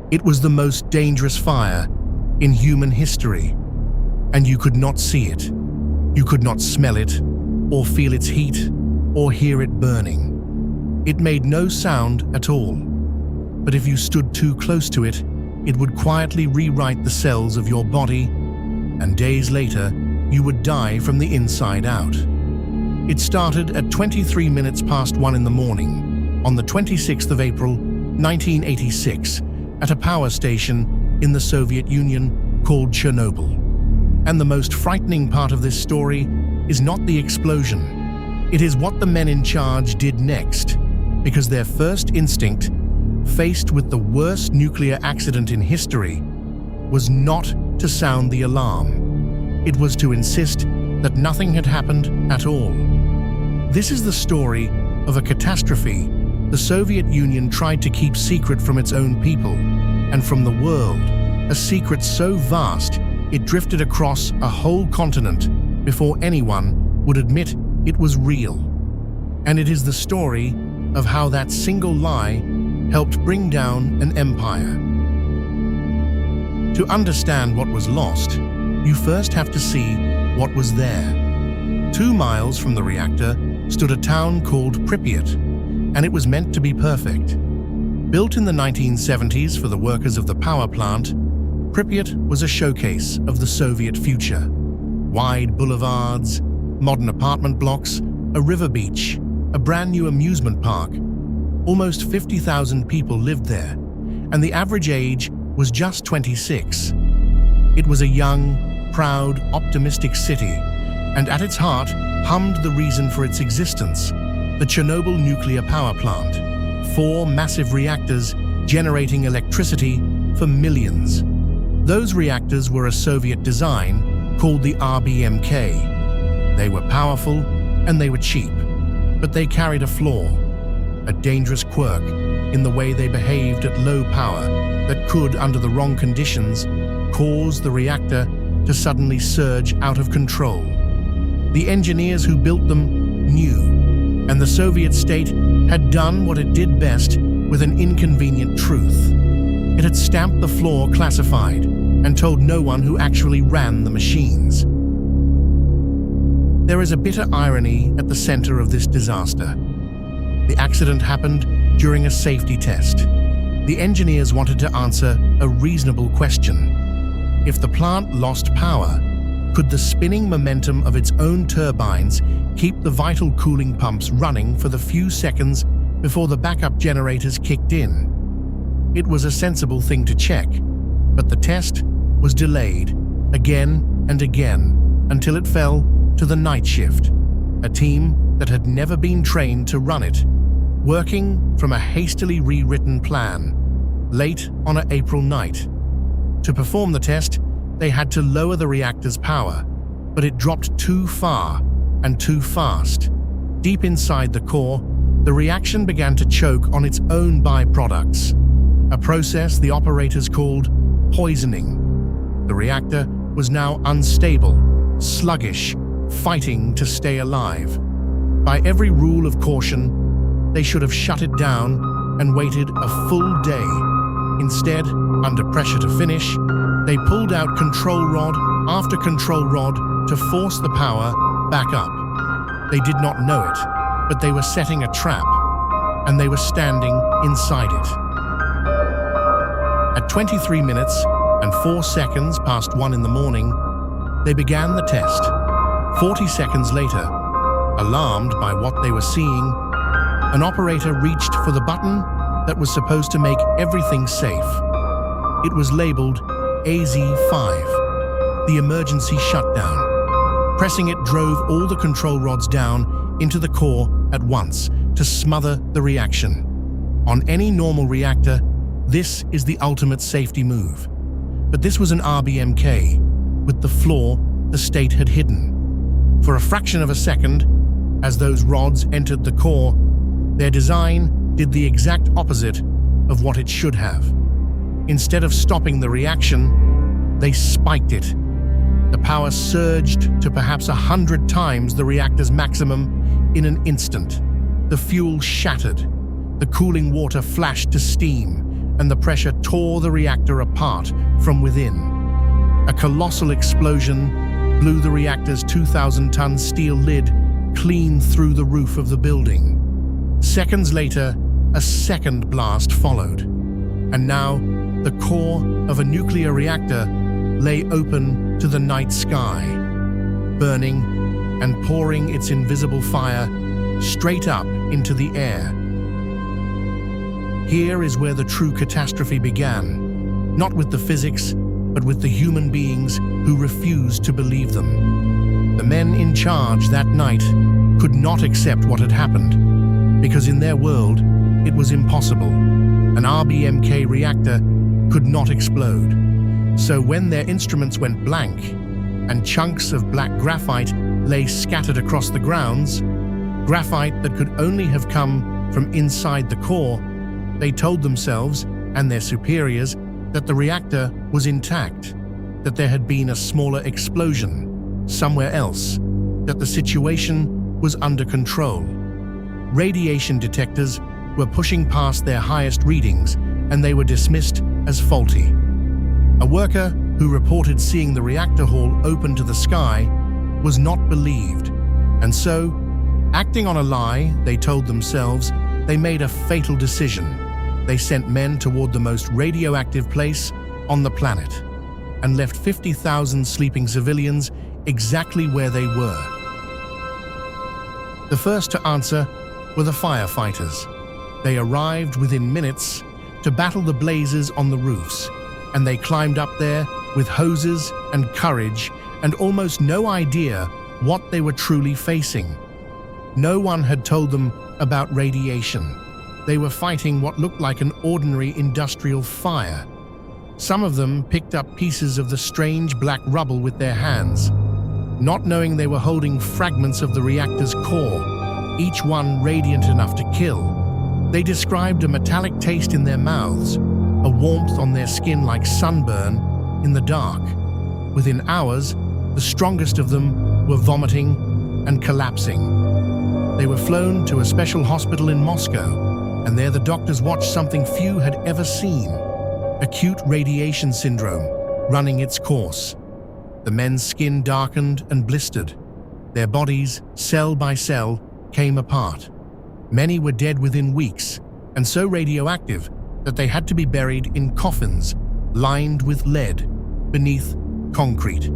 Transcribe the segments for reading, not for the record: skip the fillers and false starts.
It was the most dangerous fire in human history, and you could not see it. You could not smell it, or feel its heat, or hear it burning. It made no sound at all, but if you stood too close to it, it would quietly rewrite the cells of your body, and days later, you would die from the inside out. It started at 23 minutes past 1 in the morning, on the 26th of April, 1986, at a power station in the Soviet Union called Chernobyl. And the most frightening part of this story is not the explosion. It is what the men in charge did next, because their first instinct, faced with the worst nuclear accident in history, was not to sound the alarm. It was to insist that nothing had happened at all. This is the story of a catastrophe the Soviet Union tried to keep secret from its own people and from the world, a secret so vast it drifted across a whole continent before anyone would admit it was real. And it is the story of how that single lie helped bring down an empire. To understand what was lost, you first have to see what was there. 2 miles from the reactor stood a town called Pripyat, and it was meant to be perfect. Built in the 1970s for the workers of the power plant, Pripyat was a showcase of the Soviet future. Wide boulevards, modern apartment blocks, a river beach, a brand new amusement park. Almost 50,000 people lived there, and the average age was just 26. It was a young, proud, optimistic city, and at its heart hummed the reason for its existence, the Chernobyl nuclear power plant. 4 massive reactors generating electricity for millions. Those reactors were a Soviet design called the RBMK. They were powerful and they were cheap, but they carried a flaw, a dangerous quirk in the way they behaved at low power that could, under the wrong conditions, cause the reactor to suddenly surge out of control. The engineers who built them knew, and the Soviet state had done what it did best with an inconvenient truth. It had stamped the flaw classified and told no one who actually ran the machines. There is a bitter irony at the center of this disaster. The accident happened during a safety test. The engineers wanted to answer a reasonable question. If the plant lost power, could the spinning momentum of its own turbines keep the vital cooling pumps running for the few seconds before the backup generators kicked in? It was a sensible thing to check, but the test was delayed again and again until it fell to the night shift, a team that had never been trained to run it, working from a hastily rewritten plan, late on an April night. To perform the test, they had to lower the reactor's power, but it dropped too far and too fast. Deep inside the core, the reaction began to choke on its own byproducts, a process the operators called poisoning. The reactor was now unstable, sluggish, fighting to stay alive. By every rule of caution, they should have shut it down and waited a full day. Instead, under pressure to finish, they pulled out control rod after control rod to force the power back up. They did not know it, but they were setting a trap, and they were standing inside it. At 23 minutes and 4 seconds past 1 in the morning, they began the test. 40 seconds later, alarmed by what they were seeing, an operator reached for the button that was supposed to make everything safe. It was labeled AZ5, the emergency shutdown. Pressing it drove all the control rods down into the core at once to smother the reaction. On any normal reactor, this is the ultimate safety move. But this was an RBMK, with the flaw the state had hidden. For a fraction of a second, as those rods entered the core, their design did the exact opposite of what it should have. Instead of stopping the reaction, they spiked it. The power surged to perhaps 100 times the reactor's maximum in an instant. The fuel shattered. The cooling water flashed to steam, and the pressure tore the reactor apart from within. A colossal explosion blew the reactor's 2,000-ton steel lid clean through the roof of the building. Seconds later, a second blast followed, and now the core of a nuclear reactor lay open to the night sky, burning and pouring its invisible fire straight up into the air. Here is where the true catastrophe began, not with the physics, but with the human beings who refused to believe them. The men in charge that night could not accept what had happened, because in their world, it was impossible. An RBMK reactor could not explode. So when their instruments went blank and chunks of black graphite lay scattered across the grounds, graphite that could only have come from inside the core, they told themselves and their superiors that the reactor was intact, that there had been a smaller explosion somewhere else, that the situation was under control. Radiation detectors were pushing past their highest readings, and they were dismissed as faulty. A worker who reported seeing the reactor hall open to the sky was not believed, and so, acting on a lie they told themselves, they made a fatal decision. They sent men toward the most radioactive place on the planet and left 50,000 sleeping civilians exactly where they were. The first to answer were the firefighters. They arrived within minutes to battle the blazes on the roofs, and they climbed up there with hoses and courage and almost no idea what they were truly facing. No one had told them about radiation. They were fighting what looked like an ordinary industrial fire. Some of them picked up pieces of the strange black rubble with their hands, not knowing they were holding fragments of the reactor's core, each one radiant enough to kill. They described a metallic taste in their mouths, a warmth on their skin like sunburn in the dark. Within hours, the strongest of them were vomiting and collapsing. They were flown to a special hospital in Moscow, and there the doctors watched something few had ever seen: acute radiation syndrome running its course. The men's skin darkened and blistered. Their bodies, cell by cell, came apart. Many were dead within weeks, and so radioactive that they had to be buried in coffins lined with lead beneath concrete.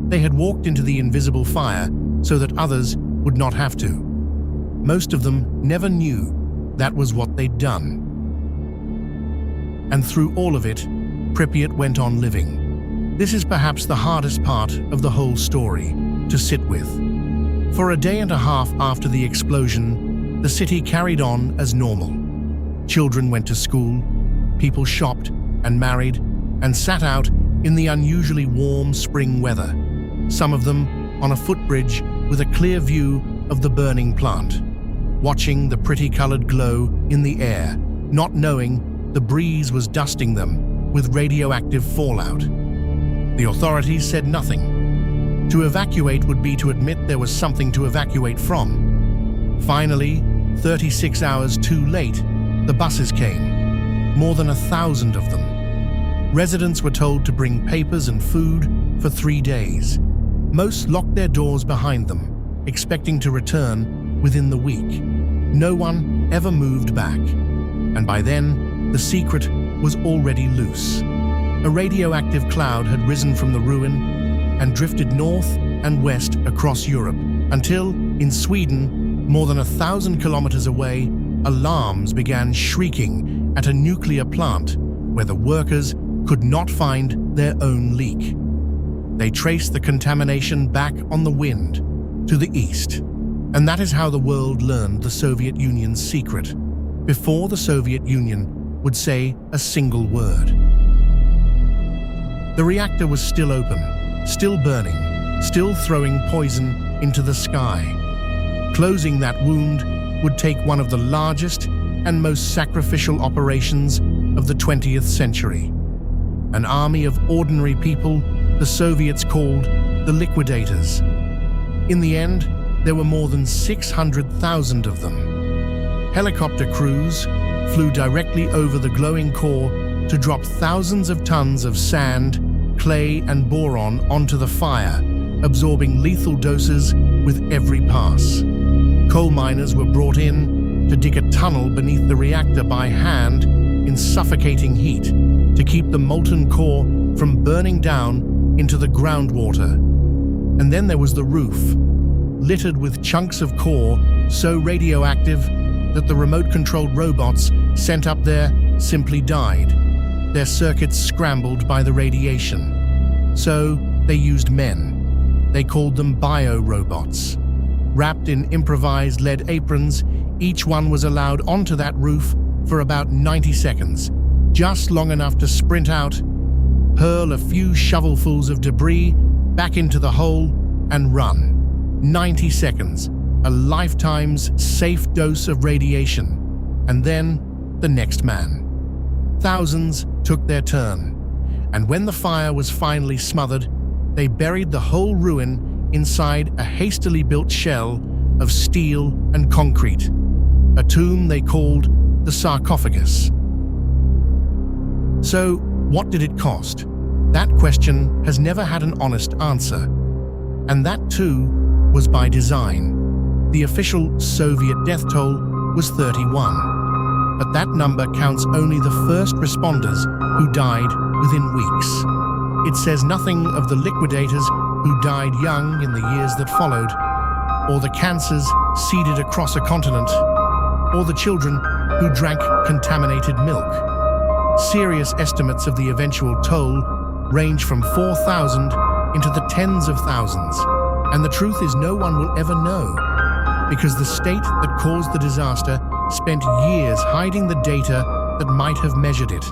They had walked into the invisible fire so that others would not have to. Most of them never knew that was what they'd done. And through all of it, Pripyat went on living. This is perhaps the hardest part of the whole story to sit with. For a day and a half after the explosion, the city carried on as normal. Children went to school, people shopped and married and sat out in the unusually warm spring weather, some of them on a footbridge with a clear view of the burning plant, watching the pretty colored glow in the air, not knowing the breeze was dusting them with radioactive fallout. The authorities said nothing. To evacuate would be to admit there was something to evacuate from. Finally, 36 hours too late, the buses came, more than 1,000 of them. Residents were told to bring papers and food for 3 days. Most locked their doors behind them, expecting to return within the week. No one ever moved back, and by then, the secret was already loose. A radioactive cloud had risen from the ruin and drifted north and west across Europe, until, in Sweden, more than 1,000 kilometers away, alarms began shrieking at a nuclear plant where the workers could not find their own leak. They traced the contamination back on the wind to the east. And that is how the world learned the Soviet Union's secret, before the Soviet Union would say a single word. The reactor was still open, still burning, still throwing poison into the sky. Closing that wound would take one of the largest and most sacrificial operations of the 20th century. An army of ordinary people the Soviets called the liquidators. In the end, there were more than 600,000 of them. Helicopter crews flew directly over the glowing core to drop thousands of tons of sand, clay, and boron onto the fire, absorbing lethal doses with every pass. Coal miners were brought in to dig a tunnel beneath the reactor by hand in suffocating heat to keep the molten core from burning down into the groundwater. And then there was the roof, littered with chunks of core so radioactive that the remote-controlled robots sent up there simply died, their circuits scrambled by the radiation. So they used men. They called them bio-robots. Wrapped in improvised lead aprons, each one was allowed onto that roof for about 90 seconds, just long enough to sprint out, hurl a few shovelfuls of debris back into the hole, and run. 90 seconds, a lifetime's safe dose of radiation, and then the next man. Thousands took their turn, and when the fire was finally smothered, they buried the whole ruin inside a hastily built shell of steel and concrete, a tomb they called the sarcophagus. So, what did it cost? That question has never had an honest answer. And that too was by design. The official Soviet death toll was 31. But that number counts only the first responders who died within weeks. It says nothing of the liquidators who died young in the years that followed, or the cancers seeded across a continent, or the children who drank contaminated milk. Serious estimates of the eventual toll range from 4,000 into the tens of thousands, and the truth is no one will ever know, because the state that caused the disaster spent years hiding the data that might have measured it.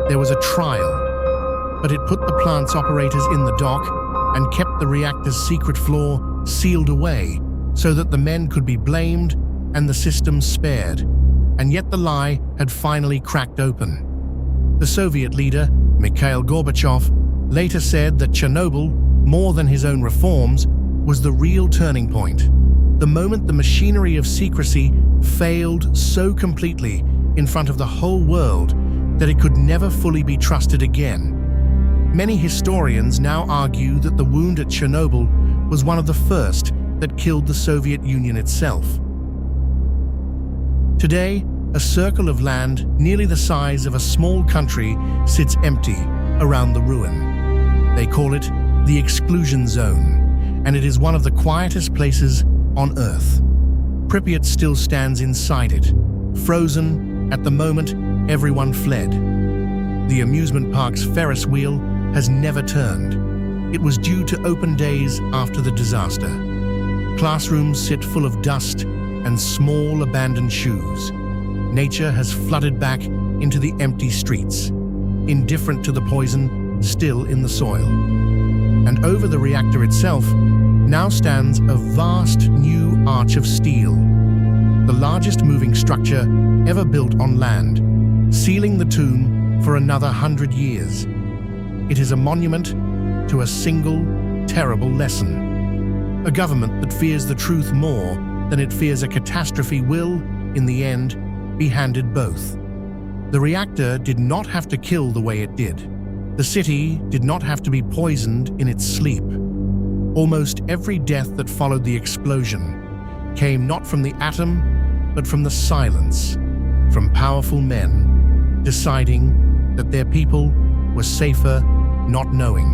There was a trial, but it put the plant's operators in the dock and kept the reactor's secret floor sealed away so that the men could be blamed and the system spared. And yet the lie had finally cracked open. The Soviet leader, Mikhail Gorbachev, later said that Chernobyl, more than his own reforms, was the real turning point. The moment the machinery of secrecy failed so completely in front of the whole world that it could never fully be trusted again. Many historians now argue that the wound at Chernobyl was one of the first that killed the Soviet Union itself. Today, a circle of land nearly the size of a small country sits empty around the ruin. They call it the exclusion zone, and it is one of the quietest places on Earth. Pripyat still stands inside it, frozen at the moment everyone fled. The amusement park's Ferris wheel has never turned. It was due to open days after the disaster. Classrooms sit full of dust and small abandoned shoes. Nature has flooded back into the empty streets, indifferent to the poison still in the soil. And over the reactor itself now stands a vast new arch of steel, the largest moving structure ever built on land, sealing the tomb for another 100 years. It is a monument to a single, terrible lesson. A government that fears the truth more than it fears a catastrophe will, in the end, be handed both. The reactor did not have to kill the way it did. The city did not have to be poisoned in its sleep. Almost every death that followed the explosion came not from the atom, but from the silence, from powerful men deciding that their people were safer not knowing.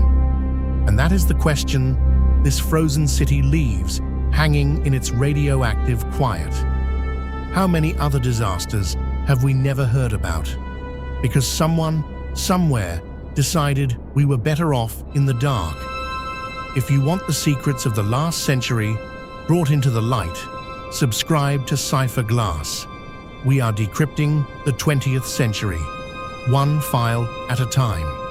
And that is the question this frozen city leaves hanging in its radioactive quiet. How many other disasters have we never heard about? Because someone, somewhere, decided we were better off in the dark. If you want the secrets of the last century brought into the light, subscribe to CipherGlass. We are decrypting the 20th century, one file at a time.